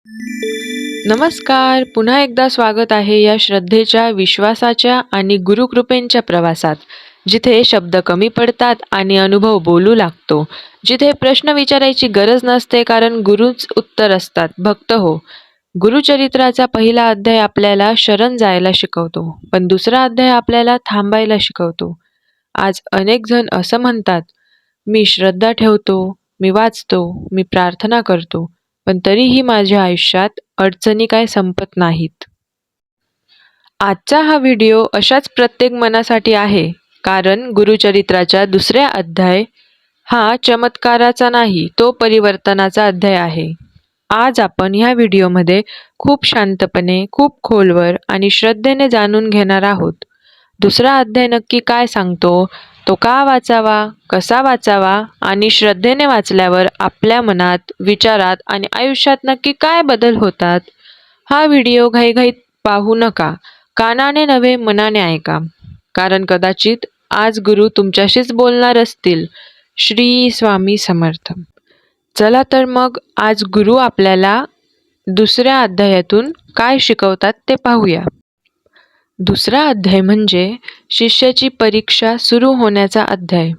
नमस्कार. पुन्हा एकदा स्वागत आहे या श्रद्धेच्या, विश्वासाच्या आणि गुरुकृपेच्या प्रवासात. जिथे शब्द कमी पडतात आणि अनुभव बोलू लागतो. जिथे प्रश्न विचारायची गरज नसते कारण गुरुच उत्तर असतात. भक्त हो. गुरुचरित्राचा पहिला अध्याय आपल्याला शरण जायला शिकवतो, पण दुसरा अध्याय आपल्याला थांबायला शिकवतो. आज अनेक जण असं म्हणतात, मी श्रद्धा ठेवतो, मी वाचतो, मी प्रार्थना करतो, पण तरीही माझ्या आयुष्यात अडचणी काय संपत नाहीत. आजचा हा व्हिडिओ अशाच प्रत्येक मनासाठी आहे, कारण गुरुचरित्राच्या दुसऱ्या अध्याय हा चमत्काराचा नाही, तो परिवर्तनाचा अध्याय आहे. आज आपण ह्या व्हिडिओमध्ये खूप शांतपणे, खूप खोलवर आणि श्रद्धेने जाणून घेणार आहोत. दुसरा अध्याय नक्की काय सांगतो, तो का वाचावा, कसा वाचावा आणि श्रद्धेने वाचल्यावर आपल्या मनात, विचारात आणि आयुष्यात नक्की काय बदल होतात. हा व्हिडिओ घाईघाईत पाहू नका. कानाने नव्हे, मनाने ऐका. कारण कदाचित आज गुरु तुमच्याशीच बोलणार असतील. श्री स्वामी समर्थ. चला तर मग आज गुरु आपल्याला दुसऱ्या अध्यायातून काय शिकवतात ते पाहूया. दुसरा अध्याय म्हणजे शिष्याची परीक्षा सुरू होण्याचा अध्याय.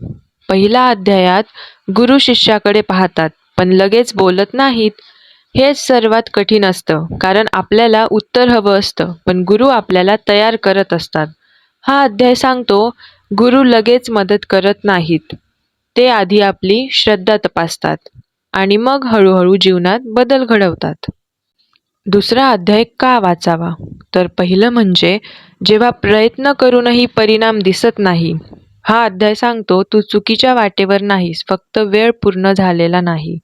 पहिल्या अध्यायात गुरु शिष्याकडे पाहतात, पण लगेच बोलत नाहीत. हेच सर्वात कठीण असतं, कारण आपल्याला उत्तर हवं असतं, पण गुरु आपल्याला तयार करत असतात. हा अध्याय सांगतो, गुरु लगेच मदत करत नाहीत. ते आधी आपली श्रद्धा तपासतात आणि मग हळूहळू जीवनात बदल घडवतात. दुसरा अध्याय का वाचावा? तर पहिलं म्हणजे जेव्हा प्रयत्न करूनही परिणाम दिसत नाही. हा अध्याय सांगतो, तू चुकीच्या वाटेवर नाहीस, फक्त वेळ पूर्ण झालेला नाही.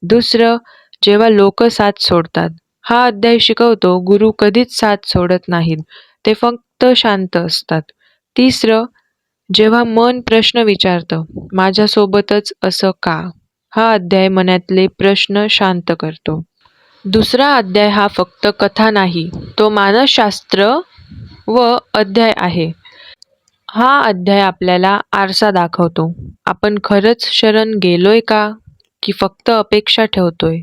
दुसरं, जेव्हा लोक साथ सोडतात. हा अध्याय शिकवतो, गुरु कधीच साथ सोडत नाहीत, ते फक्त शांत असतात. तिसरं, जेव्हा मन प्रश्न विचारतं, माझ्यासोबतच असं का? हा अध्याय मनातले प्रश्न शांत करतो. दुसरा अध्याय हा फक्त कथा नाही, तो मानसशास्त्र व अध्याय आहे. हा अध्याय आपल्याला आरसा दाखवतो. आपण खरंच शरण गेलोय का, की फक्त अपेक्षा ठेवतोय?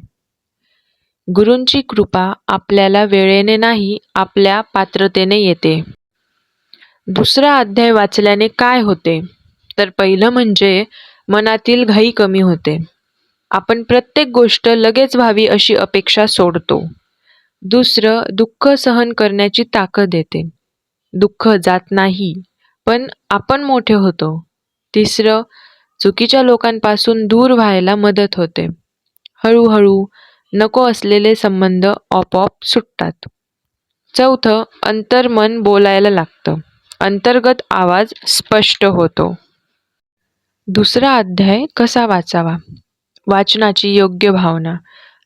गुरूंची कृपा आपल्याला वेळेने नाही, आपल्या पात्रतेने येते. दुसरा अध्याय वाचल्याने काय होते? तर पहिलं म्हणजे मनातील घाई कमी होते. आपण प्रत्येक गोष्ट लगेच व्हावी अशी अपेक्षा सोडतो. दुसरं, दुःख सहन करण्याची ताकद येते. दुःख जात नाही, पण आपण मोठे होतो. तिसरं, चुकीच्या लोकांपासून दूर व्हायला मदत होते. हळूहळू नको असलेले संबंध आपोआप सुटतात. चौथं, अंतर्मन बोलायला लागतं. अंतर्गत आवाज स्पष्ट होतो. दुसरा अध्याय कसा वाचावा? वाचनाची योग्य भावना.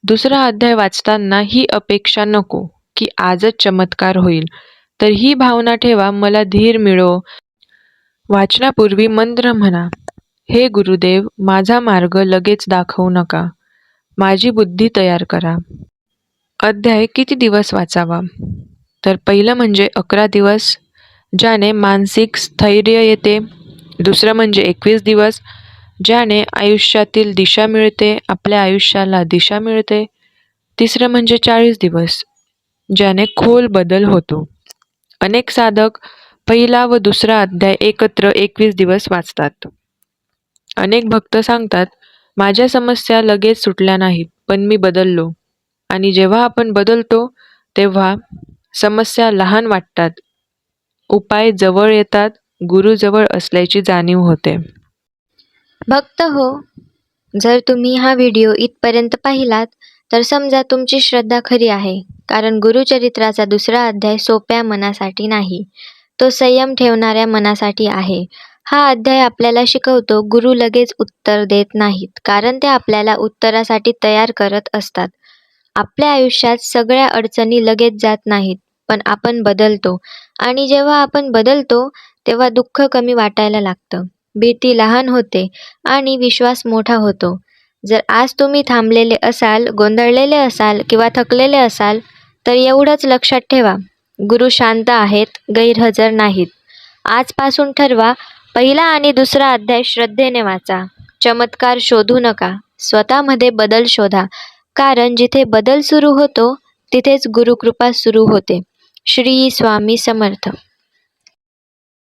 दुसरा अध्याय वाचताना ही अपेक्षा नको की आजच चमत्कार होईल, तर ही भावना ठेवा, मला धीर मिळो. वाचनापूर्वी मंत्र म्हणा, हे गुरुदेव, माझा मार्ग लगेच दाखवू नका, माझी बुद्धी तयार करा. अध्याय किती दिवस वाचावा? तर पहिलं म्हणजे 11 दिवस, ज्याने मानसिक स्थैर्य येते. दुसरं म्हणजे 21 दिवस, ज्याने आयुष्यातील दिशा मिळते, आपल्या आयुष्याला दिशा मिळते. तिसरं म्हणजे 40 दिवस, ज्याने खोल बदल होतो. अनेक साधक पहिला व दुसरा अध्याय एकत्र 21 दिवस वाचतात. अनेक भक्त सांगतात, माझ्या समस्या लगेच सुटल्या नाहीत, पण मी बदललो. आणि जेव्हा आपण बदलतो, तेव्हा समस्या लहान वाटतात, उपाय जवळ येतात, गुरु जवळ असल्याची जाणीव होते. भक्त हो, जर तुम्ही हा व्हिडिओ इथपर्यंत पाहिलात तर समजा तुमची श्रद्धा खरी आहे. कारण गुरुचरित्राचा दुसरा अध्याय सोप्या मनासाठी नाही, तो संयम ठेवणाऱ्या मनासाठी आहे. हा अध्याय आपल्याला शिकवतो, गुरु लगेच उत्तर देत नाहीत, कारण ते आपल्याला उत्तरासाठी तयार करत असतात. आपल्या आयुष्यात सगळ्या अडचणी लगेच जात नाहीत, पण आपण बदलतो. आणि जेव्हा आपण बदलतो, तेव्हा दुःख कमी वाटायला लागतं, भीती लहान होते आणि विश्वास मोठा होतो. जर आज तुम्ही थांबलेले असाल, गोंधळलेले असाल किंवा थकलेले असाल, तर एवढंच लक्षात ठेवा, गुरु शांत आहेत, गैरहजर नाहीत. आजपासून ठरवा, पहिला आणि दुसरा अध्याय श्रद्धेने वाचा. चमत्कार शोधू नका, स्वतःमध्ये बदल शोधा. कारण जिथे बदल सुरू होतो तिथेच गुरुकृपा सुरू होते. श्री स्वामी समर्थ.